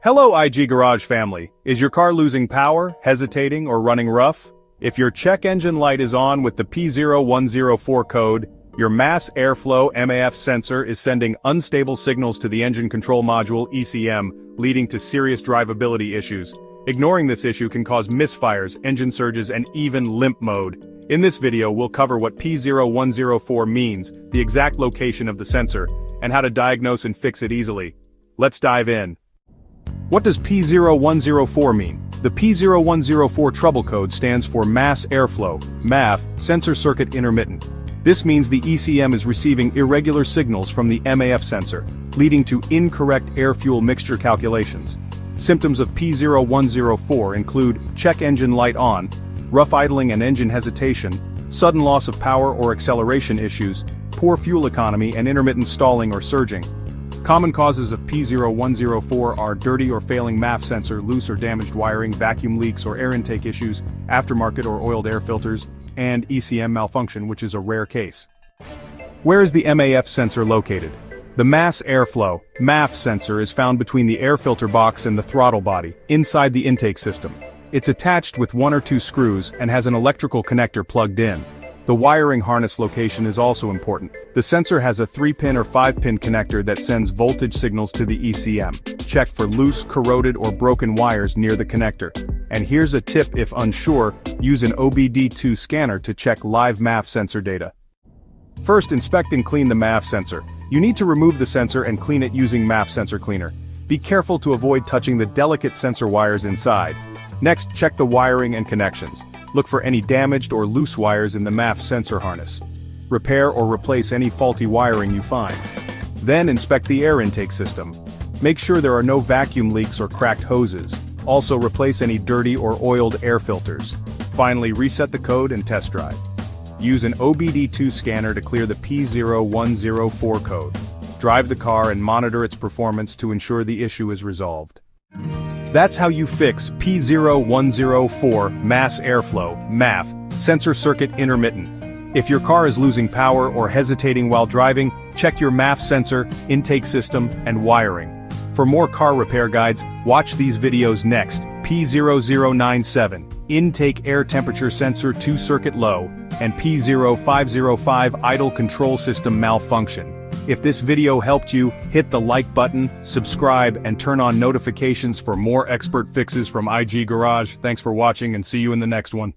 Hello IG Garage family. Is your car losing power, hesitating, or running rough? If your check engine light is on with the P0104 code, your mass airflow MAF sensor is sending unstable signals to the engine control module ECM, leading to serious drivability issues. Ignoring this issue can cause misfires, engine surges, and even limp mode. In this video we'll cover what P0104 means, the exact location of the sensor, and how to diagnose and fix it easily. Let's dive in. What does P0104 mean? The P0104 trouble code stands for Mass Airflow, MAF, Sensor Circuit Intermittent. This means the ECM is receiving irregular signals from the MAF sensor, leading to incorrect air-fuel mixture calculations. Symptoms of P0104 include check engine light on, rough idling and engine hesitation, sudden loss of power or acceleration issues, poor fuel economy and intermittent stalling or surging. Common causes of P0104 are dirty or failing MAF sensor, loose or damaged wiring, vacuum leaks or air intake issues, aftermarket or oiled air filters, and ECM malfunction, which is a rare case. Where is the MAF sensor located? The mass airflow, MAF sensor is found between the air filter box and the throttle body, inside the intake system. It's attached with 1 or 2 screws and has an electrical connector plugged in. The wiring harness location is also important. The sensor has a 3-pin or 5-pin connector that sends voltage signals to the ECM. Check for loose, corroded, or broken wires near the connector. And here's a tip: if unsure, use an obd2 scanner to check live MAF sensor data. First, inspect and clean the MAF sensor. You need to remove the sensor and clean it using MAF sensor cleaner. Be careful to avoid touching the delicate sensor wires inside. Next, check the wiring and connections. Look for any damaged or loose wires in the MAF sensor harness. Repair or replace any faulty wiring you find. Then inspect the air intake system. Make sure there are no vacuum leaks or cracked hoses. Also replace any dirty or oiled air filters. Finally, reset the code and test drive. Use an obd2 scanner to clear the P0104 code. Drive the car and monitor its performance to ensure the issue is resolved. That's how you fix P0104 Mass Airflow, MAF, Sensor Circuit Intermittent. If your car is losing power or hesitating while driving, check your MAF sensor, intake system, and wiring. For more car repair guides, watch these videos next. P0097, Intake Air Temperature Sensor 2 Circuit Low, and P0505 Idle Control System Malfunction. If this video helped you, hit the like button, subscribe, and turn on notifications for more expert fixes from IG Garage. Thanks for watching and see you in the next one.